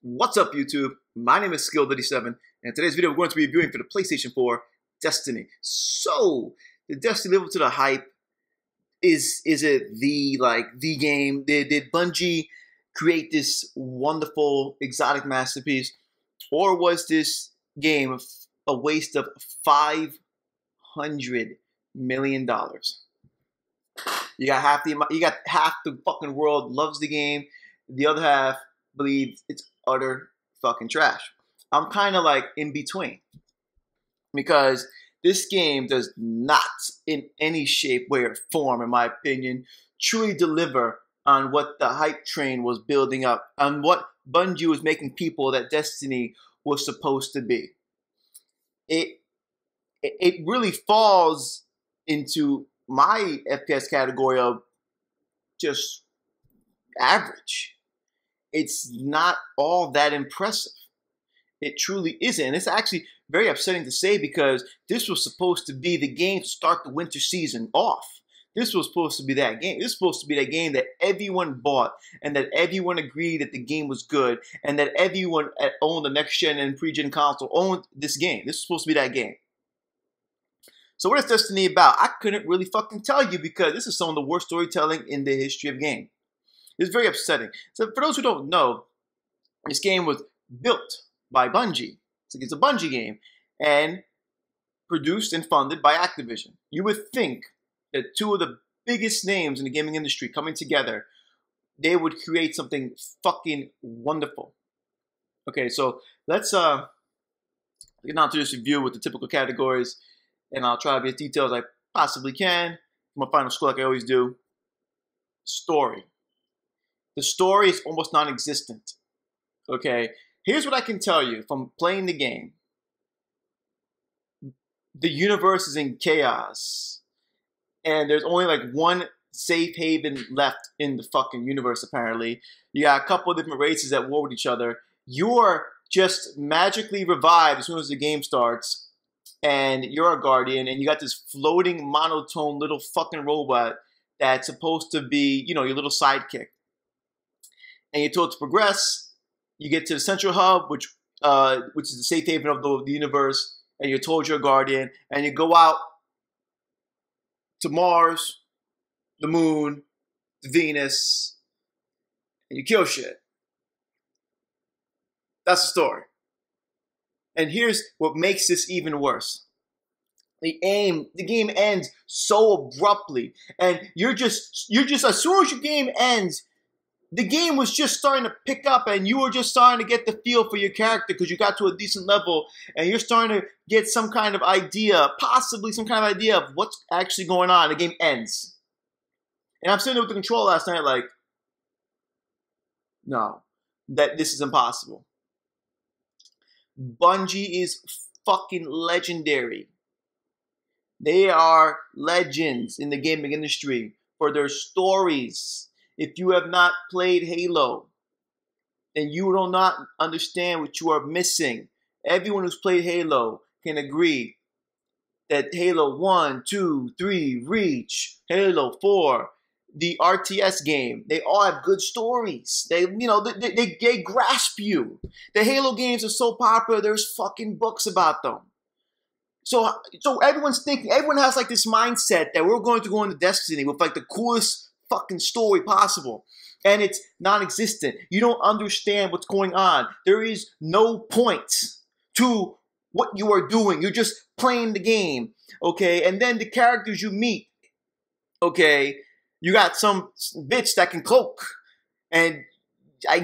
What's up, YouTube? My name is Skill87, and in today's video we're going to be reviewing for the PlayStation 4 Destiny. So, did Destiny live up to the hype? Is it the game? Did Bungie create this wonderful exotic masterpiece, or was this game a waste of $500 million? You got half the fucking world loves the game. The other half believes it's utter fucking trash. I'm kind of like in between, because this game does not in any shape, way, or form, in my opinion, truly deliver on what the hype train was building up, on what Bungie was making people that Destiny was supposed to be. It really falls into my FPS category of just average. It's not all that impressive. It truly isn't. And it's actually very upsetting to say, because this was supposed to be the game to start the winter season off. This was supposed to be that game. This was supposed to be that game that everyone bought, and that everyone agreed that the game was good, and that everyone that owned the next-gen and pre-gen console owned this game. This was supposed to be that game. So what is Destiny about? I couldn't really fucking tell you, because this is some of the worst storytelling in the history of game. It's very upsetting. So for those who don't know, this game was built by Bungie. It's a Bungie game, and produced and funded by Activision. You would think that two of the biggest names in the gaming industry coming together, they would create something fucking wonderful. Okay, so let's get on to this review with the typical categories, and I'll try to be as detailed as I possibly can. My final score, like I always do. Story. The story is almost non-existent. Okay, here's what I can tell you from playing the game. The universe is in chaos, and there's only like one safe haven left in the fucking universe, apparently. You got a couple of different races at war with each other. You're just magically revived as soon as the game starts, and you're a guardian, and you got this floating monotone little fucking robot that's supposed to be, you know, your little sidekick. And you're told to progress. You get to the central hub, which is the safe haven of the universe, and you're told you're a guardian, and you go out to Mars, the moon, Venus, and you kill shit. That's the story. And here's what makes this even worse. The game ends so abruptly, and you're just as soon as your game ends, the game was just starting to pick up, and you were just starting to get the feel for your character, because you got to a decent level, and you're starting to get some kind of idea, possibly some kind of idea of what's actually going on. The game ends. And I'm sitting there with the controller last night like, no, that this is impossible. Bungie is fucking legendary. They are legends in the gaming industry for their stories. If you have not played Halo, and you do not understand what you are missing, everyone who's played Halo can agree that Halo 1, 2, 3, Reach, Halo 4, the RTS game, they all have good stories. They grasp you. The Halo games are so popular, there's fucking books about them. So everyone's thinking, everyone has like this mindset that we're going to go into Destiny with like the coolest fucking story possible, and it's non-existent. You don't understand what's going on. There is no point to what you are doing. You're just playing the game, okay? And then the characters you meet, okay, you got some bitch that can cloak, and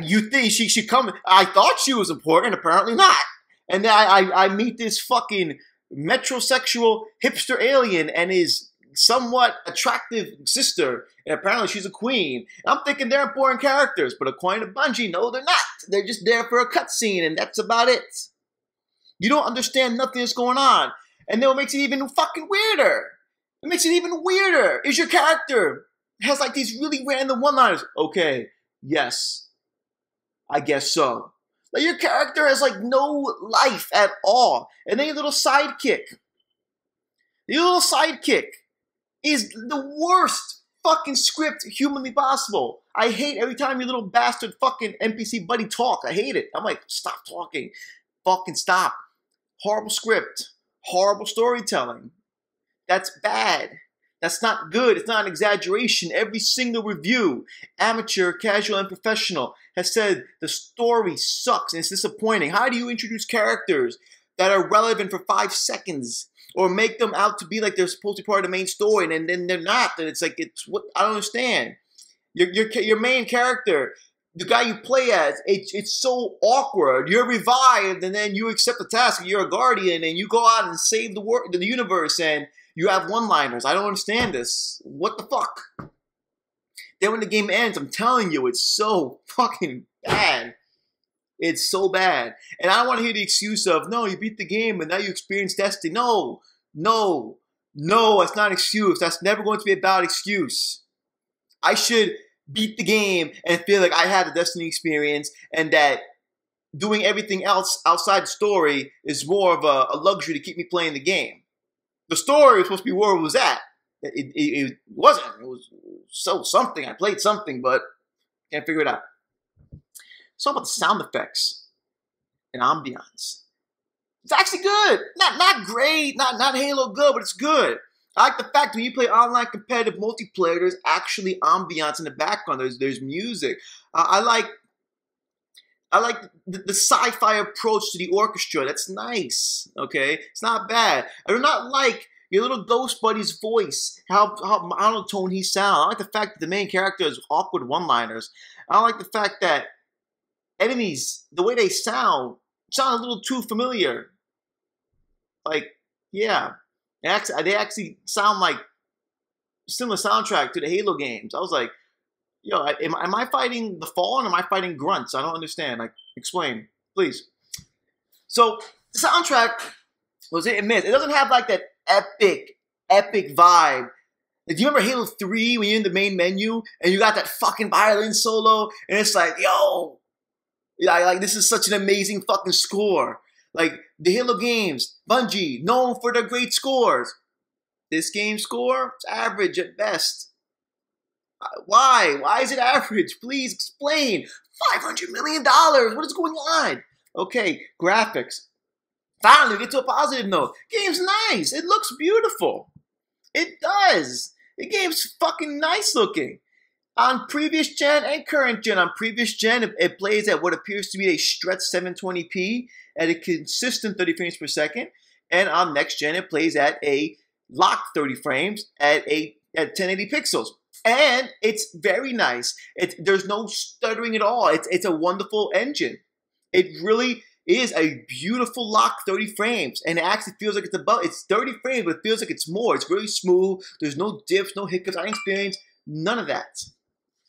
you think she come. I thought she was important, apparently not. And then I meet this fucking metrosexual hipster alien and his somewhat attractive sister, and apparently she's a queen. And I'm thinking they're important characters, but according to Bungie, no, they're not. They're just there for a cutscene, and that's about it. You don't understand nothing that's going on. And then what makes it even fucking weirder, it makes it even weirder, is your character has like these really random one-liners. Okay, yes, I guess so. Like, your character has like no life at all. And then your little sidekick. Your little sidekick is the worst fucking script humanly possible. I hate every time your little bastard fucking NPC buddy talk. I hate it. I'm like, stop talking. Fucking stop. Horrible script. Horrible storytelling. That's bad. That's not good. It's not an exaggeration. Every single review, amateur, casual, and professional, has said the story sucks and it's disappointing. How do you introduce characters that are relevant for 5 seconds or make them out to be like they're supposed to be part of the main story and then they're not? And it's like, it's what I don't understand. Your main character, the guy you play as, it's so awkward. You're revived and then you accept the task. You're a guardian and you go out and save the universe and you have one-liners. I don't understand this. What the fuck? Then when the game ends, I'm telling you, it's so fucking bad. It's so bad. And I don't want to hear the excuse of, no, you beat the game and now you experience Destiny. No, no, no, that's not an excuse. That's never going to be a valid excuse. I should beat the game and feel like I had the Destiny experience and that doing everything else outside the story is more of a luxury to keep me playing the game. The story was supposed to be where it was at. It wasn't. It was so something. I played something, but can't figure it out. So about the sound effects and ambiance. It's actually good. Not great. Not Halo good, but it's good. I like the fact when you play online competitive multiplayer, there's actually ambiance in the background. There's music. I like the sci-fi approach to the orchestra. That's nice, okay? It's not bad. I do not like your little ghost buddy's voice, how monotone he sounds. I like the fact that the main character has awkward one-liners. I like the fact that enemies, the way they sound a little too familiar. Like, yeah. They actually sound like similar soundtrack to the Halo games. I was like, yo, am I fighting the Fallen or am I fighting grunts? I don't understand. Like, explain, please. So, the soundtrack was hit and miss. It doesn't have like that epic vibe. Like, do you remember Halo 3 when you're in the main menu and you got that fucking violin solo and it's like, yo, like this is such an amazing fucking score. Like, the Halo games, Bungie, known for their great scores. This game's score, it's average at best. Why? Why is it average? Please explain. $500 million. What is going on? Okay, graphics. Finally, we get to a positive note. Game's nice. It looks beautiful. It does. The game's fucking nice looking. On previous gen and current gen. On previous gen, it plays at what appears to be a stretched 720p at a consistent 30 frames per second. And on next gen, it plays at a locked 30 frames at 1080 pixels. And it's very nice. There's no stuttering at all. It's a wonderful engine. It really is a beautiful locked 30 frames. And it actually feels like it's 30 frames, but it feels like it's more. It's really smooth. There's no dips, no hiccups. I didn't experience none of that.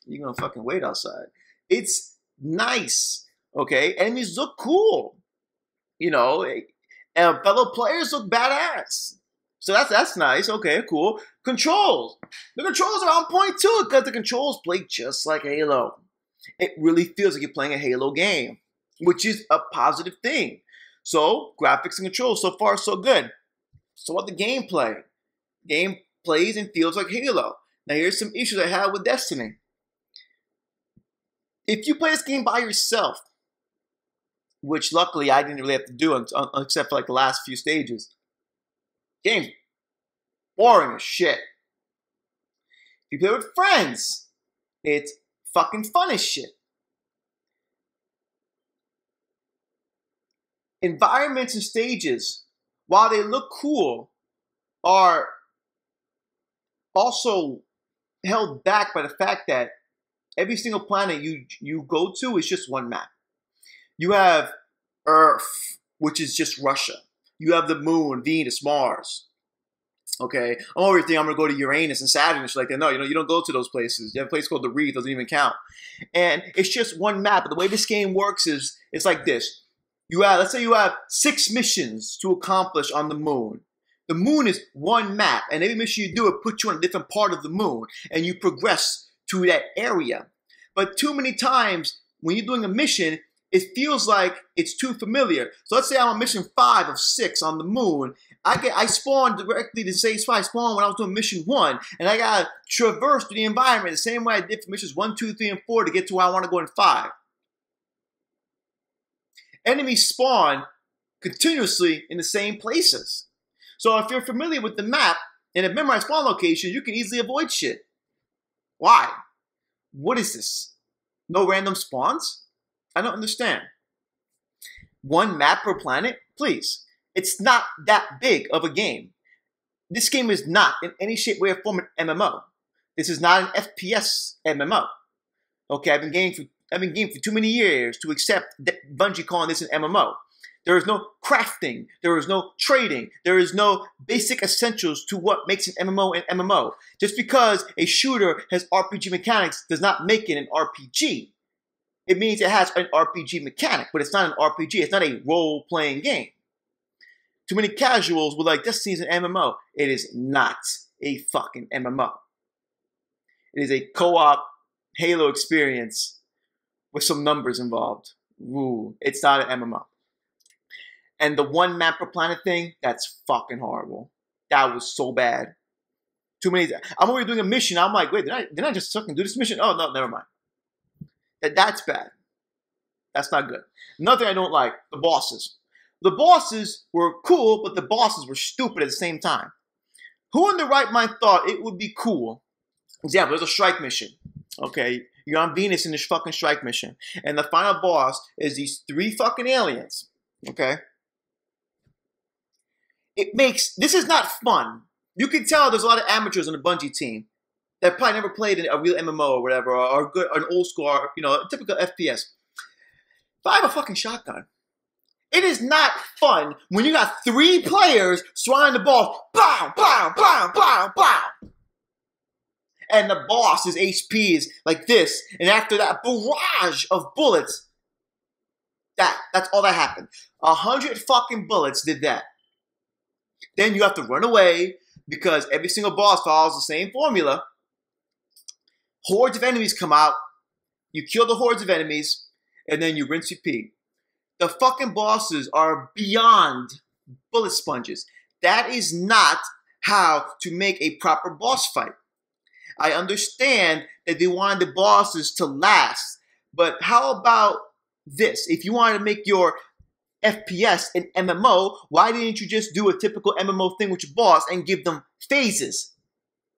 You're going to fucking wait outside. It's nice. Okay? Enemies look cool. You know, and fellow players look badass. So that's nice. Okay, cool. Controls. The controls are on point too because the controls play just like Halo. It really feels like you're playing a Halo game, which is a positive thing. So, graphics and controls, so far so good. So what the gameplay? Game plays and feels like Halo. Now here's some issues I have with Destiny. If you play this game by yourself, which luckily I didn't really have to do except for like the last few stages, game's boring as shit. If you play with friends, it's fucking fun as shit. Environments and stages, while they look cool, are also held back by the fact that every single planet you go to is just one map. You have Earth, which is just Russia. You have the moon, Venus, Mars. Okay, I'm gonna go to Uranus and Saturn and shit like that. No, you don't go to those places. You have a place called the Reef, doesn't even count. And it's just one map. But the way this game works is it's like this. Let's say you have 6 missions to accomplish on the moon. The moon is one map, and every mission you do, it puts you on a different part of the moon, and you progress to that area. But too many times when you're doing a mission, it feels like it's too familiar. So let's say I'm on mission 5 of 6 on the moon, I spawned directly to the same spot I spawned when I was doing mission 1, and I gotta traverse through the environment the same way I did for missions 1, 2, 3, and 4 to get to where I want to go in 5. Enemies spawn continuously in the same places. So if you're familiar with the map and have memorized spawn locations, you can easily avoid shit. Why? What is this? No random spawns? I don't understand. One map per planet? Please. It's not that big of a game. This game is not in any shape, way, or form an MMO. This is not an FPS MMO. Okay, I've been gaming for too many years to accept that Bungie calling this an MMO. There is no crafting. There is no trading. There is no basic essentials to what makes an MMO an MMO. Just because a shooter has RPG mechanics does not make it an RPG. It means it has an RPG mechanic, but it's not an RPG. It's not a role-playing game. Too many casuals were like, this is an MMO. It is not a fucking MMO. It is a co-op Halo experience with some numbers involved. Ooh, it's not an MMO. And the one map per planet thing, that's fucking horrible. That was so bad. Too many. I'm already doing a mission. I'm like, wait, did I just fucking do this mission? Oh, no, never mind. That's bad. That's not good. Another thing I don't like, the bosses. The bosses were cool, but the bosses were stupid at the same time. Who in their right mind thought it would be cool? Example, there's a strike mission. Okay, you're on Venus in this fucking strike mission. And the final boss is these 3 fucking aliens. Okay? This is not fun. You can tell there's a lot of amateurs on the Bungie team that probably never played a real MMO or whatever, or an old school, or, a typical FPS. If I have a fucking shotgun, it is not fun when you got 3 players surrounding the boss. Bow, bow, bow, bow, bow. And the boss's HP is like this. And after that barrage of bullets, that's all that happened. 100 fucking bullets did that. Then you have to run away because every single boss follows the same formula. Hordes of enemies come out. You kill the hordes of enemies. And then you rinse, repeat. The fucking bosses are beyond bullet sponges. That is not how to make a proper boss fight. I understand that they wanted the bosses to last. But how about this? If you wanted to make your FPS an MMO, why didn't you just do a typical MMO thing with your boss and give them phases?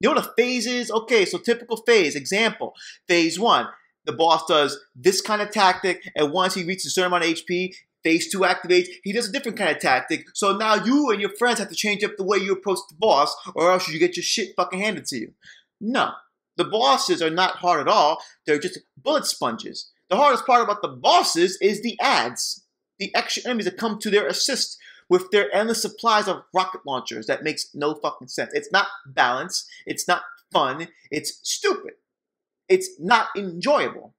You know what a phase is? Okay, so typical phase. Example, phase 1. The boss does this kind of tactic, and once he reaches a certain amount of HP, phase 2 activates. He does a different kind of tactic. So now you and your friends have to change up the way you approach the boss, or else you get your shit fucking handed to you. No. The bosses are not hard at all. They're just bullet sponges. The hardest part about the bosses is the ads. The extra enemies that come to their assist with their endless supplies of rocket launchers. That makes no fucking sense. It's not balanced. It's not fun. It's stupid. It's not enjoyable.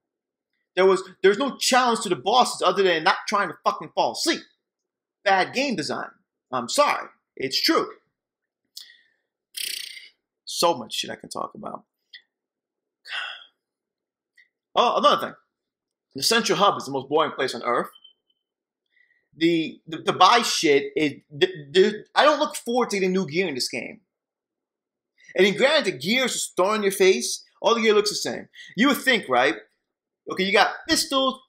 There's no challenge to the bosses other than not trying to fucking fall asleep. Bad game design. I'm sorry. It's true. So much shit I can talk about. Oh, another thing. The central hub is the most boring place on Earth. The buy shit is... I don't look forward to getting new gear in this game. And then granted, the gear is just thrown in your face. All the gear looks the same. You would think, right? Okay, you got pistols,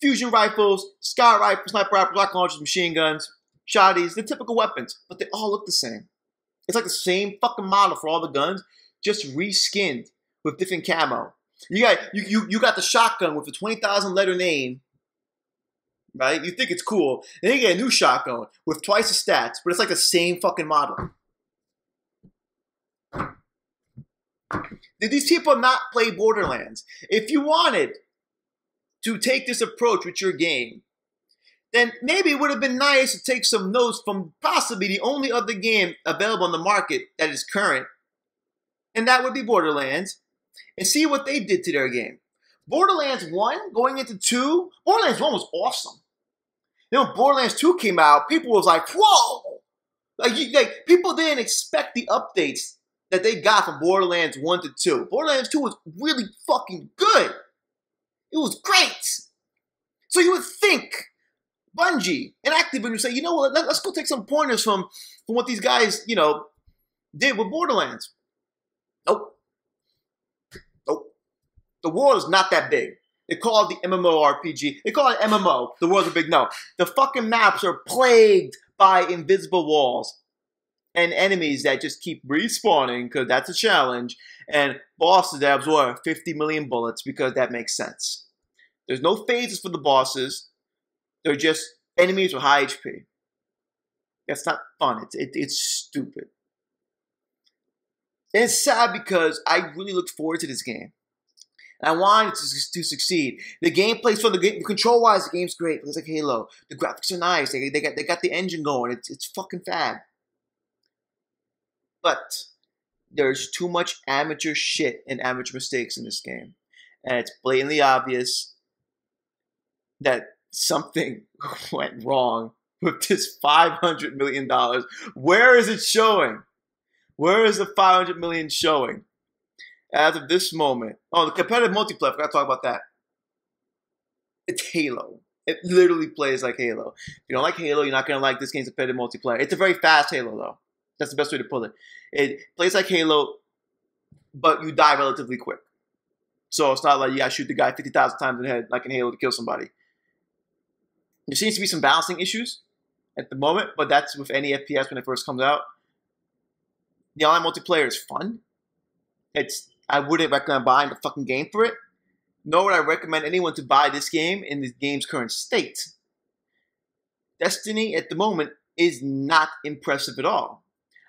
fusion rifles, scout rifles, sniper rifles, rocket launchers, machine guns, shotties, the typical weapons. But they all look the same. It's like the same fucking model for all the guns, just reskinned with different camo. You got the shotgun with the 20,000 letter name, right? You think it's cool. Then you get a new shotgun with twice the stats, but it's like the same fucking model. Did these people not play Borderlands? If you wanted to take this approach with your game, then maybe it would have been nice to take some notes from possibly the only other game available on the market that is current, and that would be Borderlands, and see what they did to their game. Borderlands 1 going into 2, Borderlands 1 was awesome. Then when Borderlands 2 came out, people was like, whoa! Like people didn't expect the updates that they got from Borderlands 1 to 2. Borderlands 2 was really fucking good. It was great. So you would think Bungie and Activision say, you know what, let's go take some pointers from what these guys, did with Borderlands. Nope. Nope. The world is not that big. They call it the MMORPG. They call it MMO. The world's a big no. The fucking maps are plagued by invisible walls and enemies that just keep respawning because that's a challenge, and bosses that absorb 50 million bullets because that makes sense. There's no phases for the bosses. They're just enemies with high HP. That's not fun. It's stupid. And it's sad because I really looked forward to this game. And I wanted it to succeed. The gameplay's fun. The control-wise, the game's great. It looks like Halo. The graphics are nice. They got the engine going. It's fucking fab. But there's too much amateur shit and amateur mistakes in this game. And it's blatantly obvious that something went wrong with this $500 million. Where is it showing? Where is the 500 million showing? As of this moment. Oh, the competitive multiplayer. I forgot to talk about that. It's Halo. It literally plays like Halo. If you don't like Halo, you're not going to like this game's competitive multiplayer. It's a very fast Halo, though. That's the best way to put it. It plays like Halo, but you die relatively quick. So it's not like you got to shoot the guy 50,000 times in the head like in Halo to kill somebody. There seems to be some balancing issues at the moment, but that's with any FPS when it first comes out. The online multiplayer is fun. I wouldn't recommend buying the fucking game for it. Nor would I recommend anyone to buy this game in the game's current state. Destiny at the moment is not impressive at all.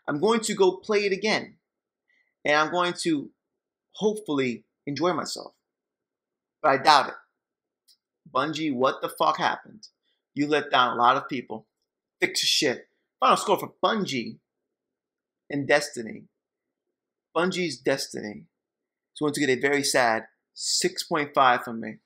I'm going to go play it again. And I'm going to hopefully enjoy myself. But I doubt it. Bungie, what the fuck happened? You let down a lot of people. Fix your shit. Final score for Bungie and Destiny. Bungie's Destiny is going to get a very sad 6.5 from me.